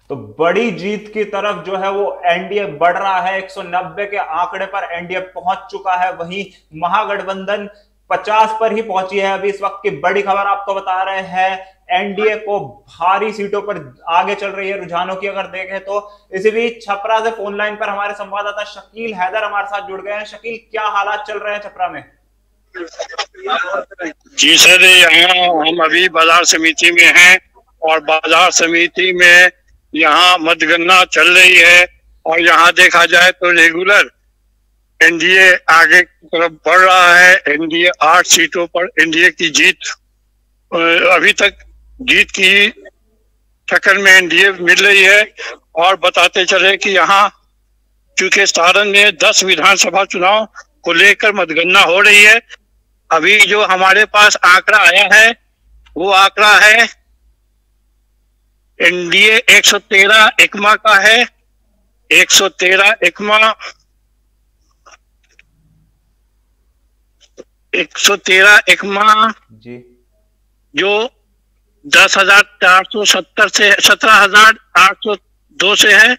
तो बड़ी जीत की तरफ जो है वो एनडीए बढ़ रहा है। 190 के आंकड़े पर एनडीए पहुंच चुका है। वहीं महागठबंधन 50 पर ही पहुंची है। अभी इस वक्त की बड़ी खबर आपको बता रहे हैं, एनडीए को भारी सीटों पर आगे चल रही है रुझानों की अगर देखें तो। इसी बीच छपरा से फोन लाइन पर हमारे संवाददाता शकील हैदर हमारे साथ जुड़ गए हैं। शकील, क्या हालात चल रहे हैं छपरा में? जी सर, यहाँ हम अभी बाजार समिति में हैं और बाजार समिति में यहाँ मतगणना चल रही है। और यहाँ देखा जाए तो रेगुलर एनडीए आगे की तरफ बढ़ रहा है। एनडीए 8 सीटों पर एनडीए की जीत अभी तक जीत की शक्ल में एनडीए मिल रही है। और बताते चले कि यहाँ चूंकि सारण में 10 विधानसभा चुनाव को लेकर मतगणना हो रही है। अभी जो हमारे पास आंकड़ा आया है वो आंकड़ा है एनडीए 113 एकमा का है। 113 एकमा 113 एकमा जी, जो 10,470 से 17,802 से है।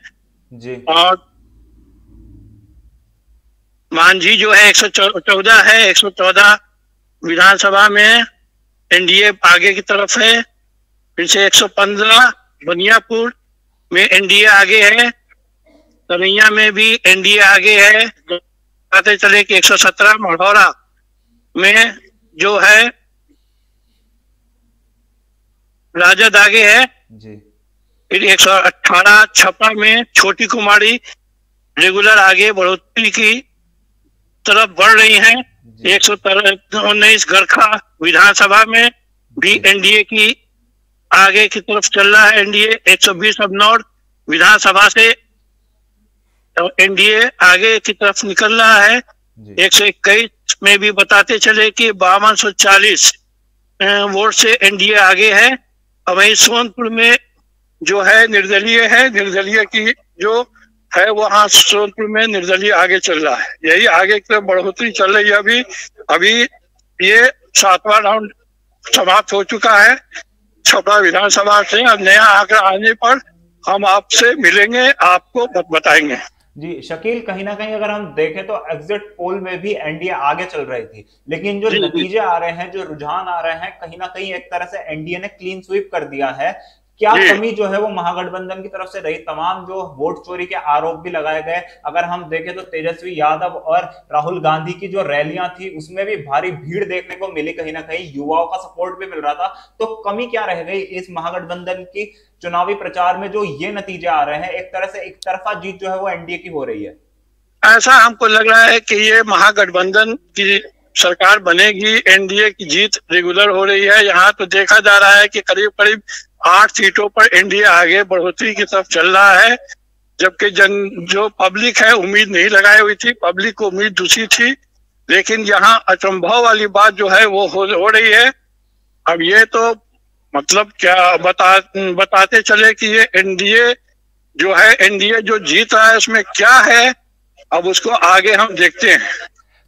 जी, और मांझी जो है 114 है। 114 विधानसभा में एनडीए आगे की तरफ है। फिर से 115 बनियापुर में एनडीए आगे है। तरैया में भी एनडीए आगे है। बताते चले कि 117 मढ़ौरा में जो है राजद आगे है। जी, फिर 118 छपरा में छोटी कुमारी रेगुलर आगे बढ़ोतरी की तरफ बढ़ रही हैं। 119 गरखा विधानसभा में भी एनडीए की आगे की तरफ चल रहा है। एनडीए 120 अबनौर विधानसभा से एनडीए आगे की तरफ निकल रहा है। 121 में भी बताते चले कि 5240 वोट से एनडीए आगे है। और वहीं सोनपुर में जो है निर्दलीय है। निर्दलीय की जो है वहां सोनपुर में निर्दलीय आगे चल रहा है। यही आगे की तरफ बढ़ोतरी चल रही है। अभी ये 7वां राउंड समाप्त हो चुका है छपरा विधानसभा से। अब नया आंकड़ा आने पर हम आपसे मिलेंगे, आपको बताएंगे। जी शकील, कहीं ना कहीं अगर हम देखें तो एग्जिट पोल में भी एनडीए आगे चल रही थी, लेकिन जो जी जी नतीजे आ रहे हैं, जो रुझान आ रहे हैं, कहीं ना कहीं एक तरह से एनडीए ने क्लीन स्वीप कर दिया है। क्या जी कमी जो है वो महागठबंधन की तरफ से रही? तमाम जो वोट चोरी के आरोप भी लगाए गए। अगर हम देखें तो तेजस्वी यादव और राहुल गांधी की जो रैलियां थी उसमें भी भारी भीड़ देखने को मिली। कहीं ना कहीं युवाओं का सपोर्ट भी मिल रहा था। तो कमी क्या रह गई इस महागठबंधन की चुनावी प्रचार में जो ये नतीजे आ रहे हैं? एक तरह से एक तरफा जीत जो है वो एनडीए की हो रही है। ऐसा हमको लग रहा है कि ये महागठबंधन की सरकार बनेगी। एनडीए की जीत रेगुलर हो रही है। यहाँ तो देखा जा रहा है कि करीब करीब 8 सीटों पर एनडीए आगे बढ़ोतरी की तरफ चल रहा है। जबकि जो पब्लिक है उम्मीद नहीं लगाई हुई थी, पब्लिक को उम्मीद दूसरी थी। लेकिन यहाँ अचंभव वाली बात जो है वो हो रही है। अब ये तो मतलब क्या बताते चले कि ये एनडीए जो है, एनडीए जो जीत रहा है उसमें क्या है, अब उसको आगे हम देखते हैं।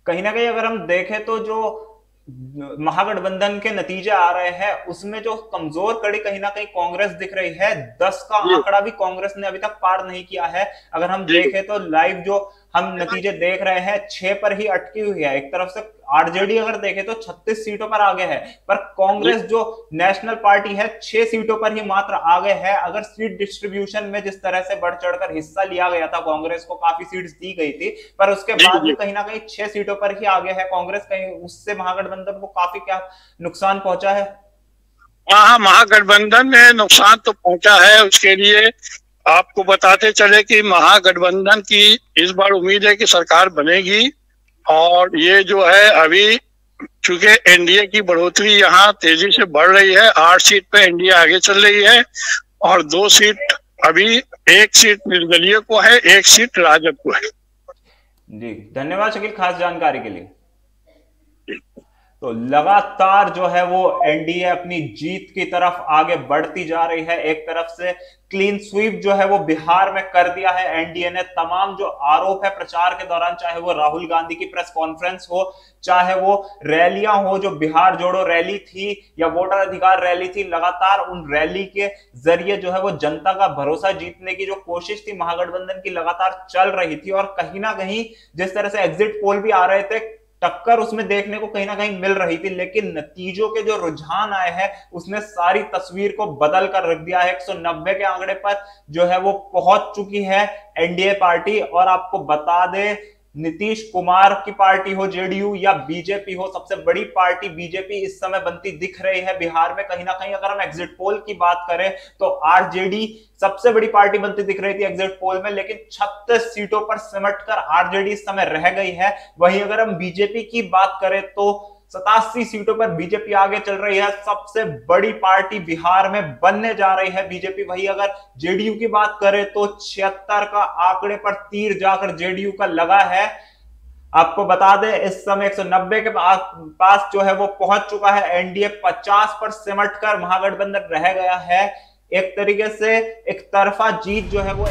कहीं ना कहीं अगर हम देखें तो जो महागठबंधन के नतीजे आ रहे हैं उसमें जो कमजोर कड़ी कहीं ना कहीं कांग्रेस दिख रही है। 10 का आंकड़ा भी कांग्रेस ने अभी तक पार नहीं किया है। अगर हम देखें तो लाइव जो हम नतीजे देख रहे हैं 6 पर ही अटकी हुई है। एक तरफ से आरजेडी अगर देखें तो 36 सीटों पर आगे है, पर कांग्रेस जो नेशनल पार्टी है 6 सीटों पर ही मात्र आगे है। अगर सीट डिस्ट्रीब्यूशन में जिस तरह से बढ़ चढ़कर हिस्सा लिया गया था, कांग्रेस को काफी सीट्स दी गई थी, पर उसके बाद भी कहीं ना कहीं 6 सीटों पर ही आगे है कांग्रेस। कहीं उससे महागठबंधन को काफी क्या नुकसान पहुंचा है? हाँ, महागठबंधन में नुकसान तो पहुंचा है। उसके लिए आपको बताते चले कि महागठबंधन की इस बार उम्मीद है कि सरकार बनेगी। और ये जो है अभी चूंकि एनडीए की बढ़ोतरी यहाँ तेजी से बढ़ रही है। 8 सीट पे एनडीए आगे चल रही है और 2 सीट अभी, 1 सीट निर्दलीय को है, 1 सीट राजद को है। जी धन्यवाद शकील खास जानकारी के लिए। तो लगातार जो है वो एनडीए अपनी जीत की तरफ आगे बढ़ती जा रही है। एक तरफ से क्लीन स्वीप जो है वो बिहार में कर दिया है एनडीए ने। तमाम जो आरोप है प्रचार के दौरान, चाहे वो राहुल गांधी की प्रेस कॉन्फ्रेंस हो, चाहे वो रैलियां हो, जो बिहार जोड़ो रैली थी या वोटर अधिकार रैली थी, लगातार उन रैली के जरिए जो है वो जनता का भरोसा जीतने की जो कोशिश थी महागठबंधन की लगातार चल रही थी। और कहीं ना कहीं जिस तरह से एग्जिट पोल भी आ रहे थे, टक्कर उसमें देखने को कहीं ना कहीं मिल रही थी, लेकिन नतीजों के जो रुझान आए हैं उसने सारी तस्वीर को बदल कर रख दिया है। 190 के आंकड़े पर जो है वो पहुंच चुकी है एनडीए पार्टी। और आपको बता दें, नीतीश कुमार की पार्टी हो जेडीयू या बीजेपी हो, सबसे बड़ी पार्टी बीजेपी इस समय बनती दिख रही है बिहार में। कहीं ना कहीं अगर हम एग्जिट पोल की बात करें तो आरजेडी सबसे बड़ी पार्टी बनती दिख रही थी एग्जिट पोल में, लेकिन 36 सीटों पर सिमट कर आरजेडी इस समय रह गई है। वहीं अगर हम बीजेपी की बात करें तो 87 सीटों पर बीजेपी आगे चल रही है। सबसे बड़ी पार्टी बिहार में बनने जा रही है बीजेपी। वही अगर जेडीयू की बात करें तो 76 का आंकड़े पर तीर जाकर जेडीयू का लगा है। आपको बता दें इस समय 190 के पास जो है वो पहुंच चुका है एनडीए। 50 पर सिमट कर महागठबंधन रह गया है। एक तरीके से एक तरफा जीत जो है वो